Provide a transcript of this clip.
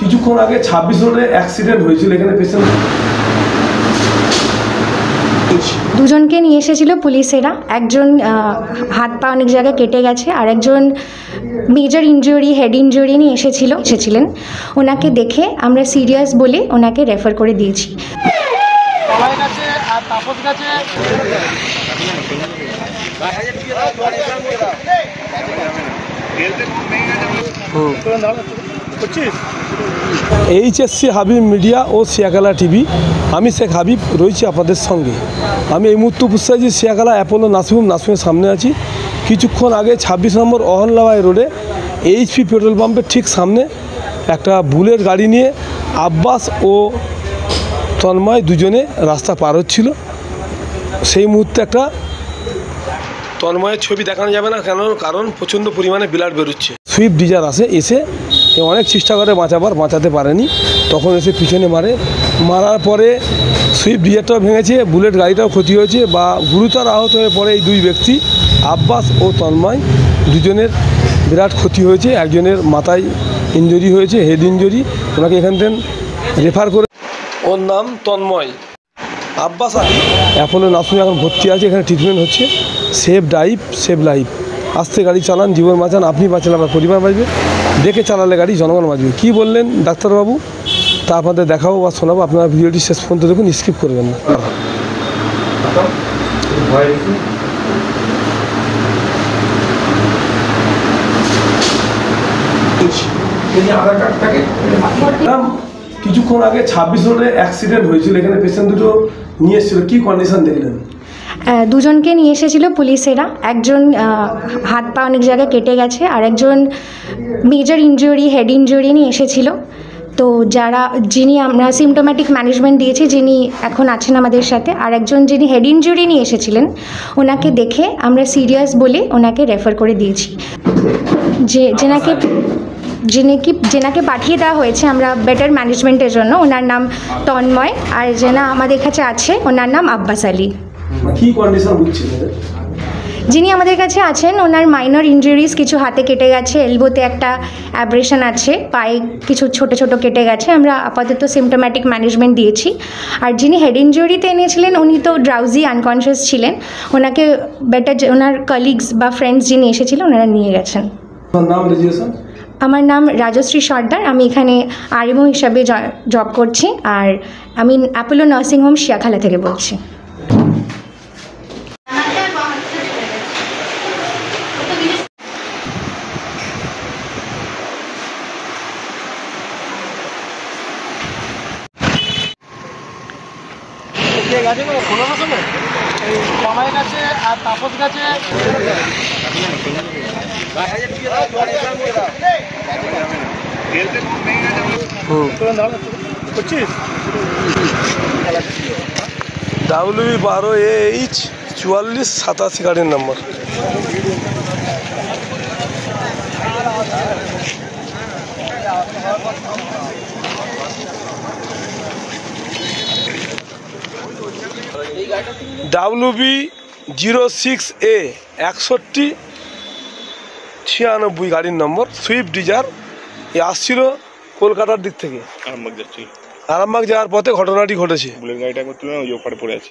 কিছুক্ষণ আগে 26 রোডে অ্যাক্সিডেন্ট হয়েছিল, এখানে পেশেন্ট দুজনকে নিয়ে এসেছিল পুলিশেরা। একজন হাত পা অনেক জায়গায় কেটে গেছে, আর একজন মেজর ইনজুরি, হেড ইনজুরি নিয়ে এসেছিলেন। ওনাকে দেখে আমরা সিরিয়াস বলে ওনাকে রেফার করে দিয়েছি। এইচএসসি হাবিব মিডিয়া ও শিয়াখালা টিভি, আমি শেখ হাবিব রয়েছি আপনাদের সঙ্গে। আমি এই মুহূর্তে উপস্থিত আছি শিয়াখালা অ্যাপোলো নার্সিংহোমের সামনে আছি। কিছুক্ষণ আগে 26 নম্বর অহনলাবাই রোডে এইচপি পেট্রোল পাম্পের ঠিক সামনে একটা বুলেট গাড়ি নিয়ে আব্বাস ও তন্ময় দুজনে রাস্তা পার হচ্ছিল। সেই মুহূর্তে একটা তন্ময়ের ছবি দেখানো যাবে না, কারণ প্রচণ্ড পরিমাণে ব্লাড বেরোচ্ছে। সুইফট ডিজায়ার এসে অনেক চেষ্টা করে বাঁচাতে পারেনি, তখন এসে পিছনে মারার পরে সুইফট ডিজায়ারটাও ভেঙেছে, বুলেট গাড়িটাও ক্ষতি হয়েছে বা গুরুতর আহত হয়ে পড়ে এই দুই ব্যক্তি আব্বাস ও তন্ময় দুজনের বিরাট ক্ষতি হয়েছে। একজনের মাথায় ইনজুরি হয়েছে, হেড ইনজুরি, ওনাকে এখান থেকে রেফার করে। ওর নাম তন্ময়, আব্বাস আলী অ্যাপোলো নার্সিংহোমে এখন ভর্তি আছে, এখানে ট্রিটমেন্ট হচ্ছে। সেভ ড্রাইভ সেভ লাইফ, আস্তে গাড়ি চালান, জীবন বাঁচান, আপনি বাঁচান আপনার পরিবার বাঁচবে, দেখে চালালে গাড়ি জনগণ বাঁচবে। কী বললেন ডাক্তারবাবু তা আপনাদের দেখাবো বা শোনাবো, আপনারা ভিডিওটি শেষ পর্যন্ত দেখুন, স্কিপ করবেন না। কিছুক্ষণ আগে 26 রোডে অ্যাক্সিডেন্ট হয়েছিল, এখানে পেশেন্ট দুটো নিয়ে এসেছিল, কী কন্ডিশন দেখলেন? দুজনকে নিয়ে এসেছিল পুলিশেরা। একজন হাত পা অনেক জায়গায় কেটে গেছে, আর একজন মেজর ইনজুরি, হেড ইনজুরি নিয়ে এসেছিল। তো যিনি আমরা সিমটোম্যাটিক ম্যানেজমেন্ট দিয়েছি, যিনি এখন আছেন আমাদের সাথে, আর একজন যিনি হেড ইনজুরি নিয়ে এসেছিলেন, ওনাকে দেখে আমরা সিরিয়াস বলে ওনাকে রেফার করে দিয়েছি। যেনাকে পাঠিয়ে দেওয়া হয়েছে আমরা বেটার ম্যানেজমেন্টের জন্য, ওনার নাম তন্ময়, আর যেনা আমাদের কাছে আছে ওনার নাম আব্বাস আলী। কি কন্ডিশন বুঝছেন? যিনি আমাদের কাছে আছেন ওনার মাইনর ইনজুরিজ, কিছু হাতে কেটে গেছে, এলবোতে একটা অ্যাব্রেশন আছে, পায়ে কিছু ছোট ছোট কেটে গেছে। আমরা আপাতত সিমটোম্যাটিক ম্যানেজমেন্ট দিয়েছি। আর যিনি হেড ইনজুরিতে এনেছিলেন উনি তো ড্রাউজি, আনকনশিয়াস ছিলেন, ওনাকে বেটার ওনার কলিগস বা ফ্রেন্ডস যিনি এসেছিলেন ওনারা নিয়ে গেছেন। আমার নাম রাজশ্রী সর্দার, আমি এখানে আরএমও হিসাবে জব করছি, আর আমি অ্যাপোলো নার্সিংহোম শিয়াখালা থেকে বলছি। WB12AH4487 গাড়ির নম্বর। WB06A 6196 গাড়ির নম্বর, সুইফট ডিজায়ার। এ আসছিল কলকাতার দিক থেকে, আরামবাগ যাওয়ার পথে ঘটনাটি ঘটেছে। বুলেট গাড়িটা পড়ে আছে।